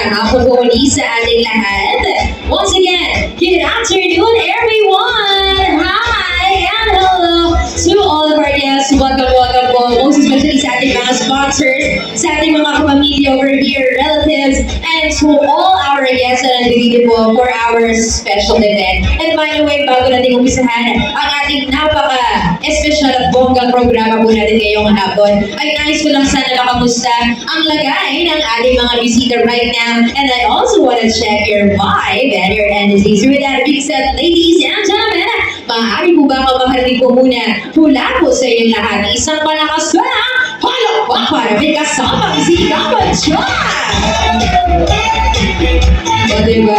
magandang hapon po muli sa ating lahat. Once again, good afternoon everyone! Hi and hello to all of our guests. Welcome po. Most especially sa ating mga sponsors, sa ating mga kapamilya over here, relatives, and to all our guests na nandito po for our special event. And by the way, bago natin umpisahan ang ating napaka-espesyal at bonggang programa po natin ngayong hapon, ay nais ko lang sana makamusta ang lagay ng ating mga bisita right now. And I also want to check your vibe and your energy. So with that being said, ladies and gentlemen, maaari po ba makarinig po muna hula po sa inyong lahat ng isang palakas ko na palakpakan may kasamang si Kapag O diba?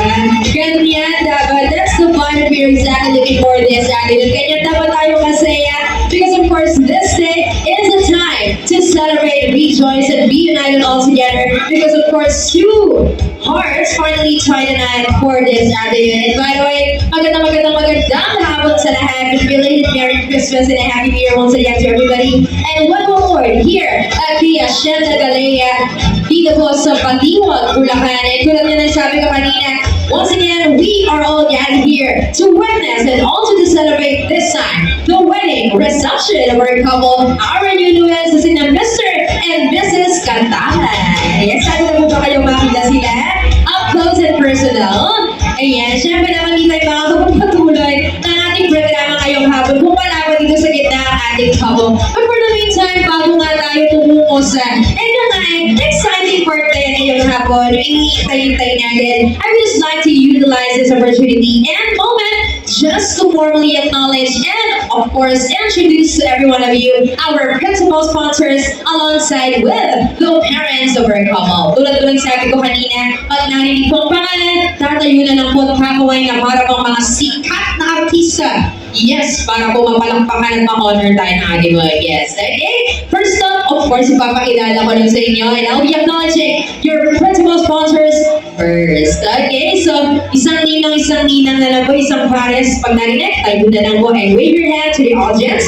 Ganyan dapat. That's the vibe we're exactly looking for this afternoon. Ganyan dapat tayo masaya. Because of course, this day is the time to celebrate, rejoice, and be united all together. Because of course, two hearts finally tied a knot for this afternoon. And by the way, magandang hapon sa lahat. Belated Merry Christmas and a Happy New Year once again to everybody. And one more word here at the Hacienda Galea dito po sa Patiwag, Bulacan. And tulad niya na sabi ko kanina, once again, we are all gathered here to witness and also to celebrate this time, the wedding reception of our couple, our newlyweds, na sina Mr. and Mrs. Cantahan. Yes, sabi na po ba kayo makita sila? Up close and personal. Ayan, syempre naman dito ay mga kapagpatuloy ng ating programa ngayong hapon kung wala pa dito sa gitna ang ating couple. But for the meantime, bago nga tayo tumungo sa exciting part tayo ngayong hapon, hinihintay natin, I would just like to utilize this opportunity and moment just to formally acknowledge and, of course, introduce to every one of you our principal sponsors alongside with the parents of our couple. Tulad sabi ko kanina, pag narinig ko ang pangalan, tatayo na ng pagkakaway na para pang mga sikat na artista. Yes, para po mapalakpakan at ma-honor tayo ng ating mga guests. Okay? First up, of course, ipapakilala ko lang sa inyo and I'll be acknowledging your principal sponsors first. Okay? So, isang ninang na lang po, isang pares. Pag narinig, tayo na lang po and wave your hand to the audience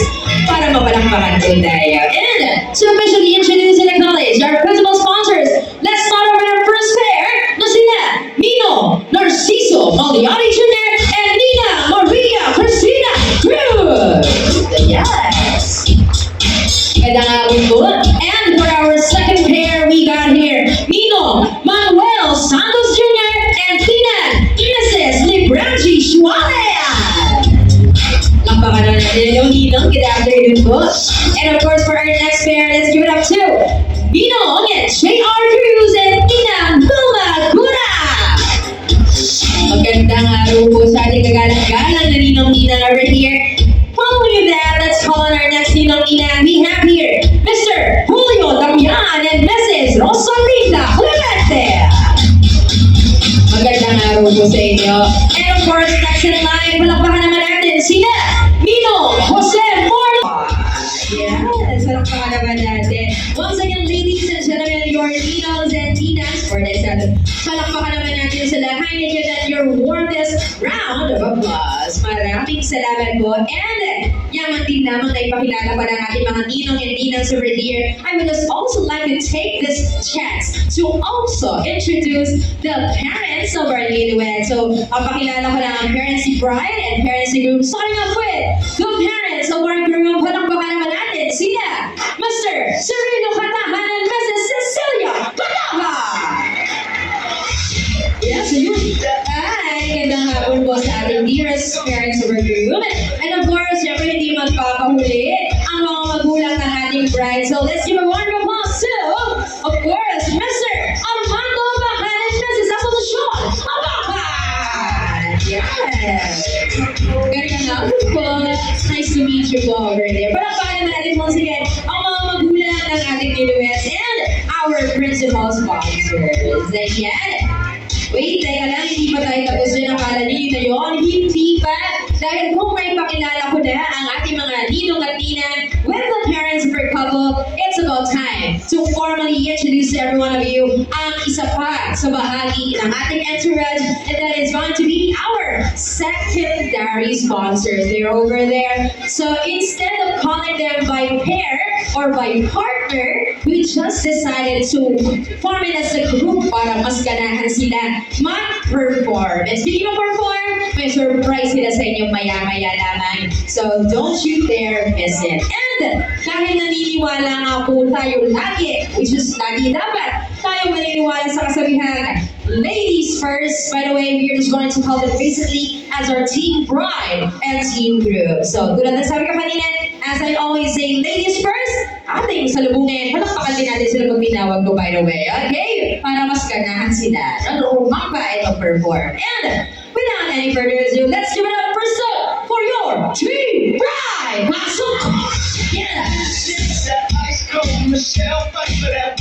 para mapalakpakan po tayo. And to officially introduce and acknowledge our principal sponsors, let's start off with our first pair na sila, Nino Narciso Maliani Jr. and Nina Maria Cristina Cruz. Yes. Magandang hapon po. And for our second pair, we got here Nino Manuel Santos Jr. and Tina Mrs. Libranji Shualea. Lakpakan na natin yung Ninong. Good afternoon po. And of course, for our next pair, let's give it up to Nino and J.R. Cruz and Tina Vilma Gura. Magandang araw po sa ating kagalang-galang na Ninong-Nina over here. Following that, let's call on our next Ninong-Nina. We have here Mr. Julio Damian and Mrs. Rosalinda Clemente. Magandang araw po sa inyo. And of course, next in line, palakpakan naman natin sila Nino Jose Morla. Yes, palakpakan naman natin. Once again, ladies and gentlemen, your Ninos and Tinas for this episode. Palakpakan naman natin sila. Kindly give them your warmest round of applause. Maraming salamat po. And yaman din lamang na ipakilala pa ng ating mga Ninong and Ninas over here. I would just also like to take this chance to also introduce the parents of our newlyweds. So, ang pakilala ko lang ang parents ni bride and parents ni groom. Starting off with the parents of our groom. Palakpakan naman natin sila, Mr. Cirilo Cantahan and Mrs. Cecilia Cantahan. Yes, yun. Ay, gandang hapon po sa ating dearest parents of our groom. And of course, syempre hindi magpapahuli ang mga magulang ng ating bride. So let's give a round of applause to, of course, Mr. Armando Abacan and Mrs. Asuncion Abacan. Yes. Gandang hapon po. Nice to meet you po over there. Palakpakan naman natin once again ang mga magulang ng ating newlyweds and our principal sponsors. Ayan. Wait, teka lang, hindi pa tayo tapos dyan. Akala niyo yun na yun? Hindi pa. Dahil kung may pakilala ko na ang ating mga Ninong at Nina with the parents of our couple, it's about about time to formally introduce to every one of you ang isa pa sa bahagi ng ating entourage, and that is going to be our secondary sponsors. They're over there. So instead of calling them by pair or by partner, we just decided to form it as a group para mas ganahan sila mag-perform. And speaking of perform, may surprise sila sa inyo maya-maya lamang. So don't you dare miss it. And kahit naniniwala nga po tayo lagi, which is lagi dapat tayo maniniwala sa kasabihan, ladies first. By the way, we are just going to call them basically as our team bride and team groom. So tulad na sabi ko kanina, as I always say, ladies first, ating salubungin. Palakpakan din natin sila pag tinawag ko, by the way. Okay? Para mas ganahan sila. Ano, umambay ito perform. And without any further ado, let's give it up first up for your team bride. Pasok! Yeah! That ice cold Michelle, fight for that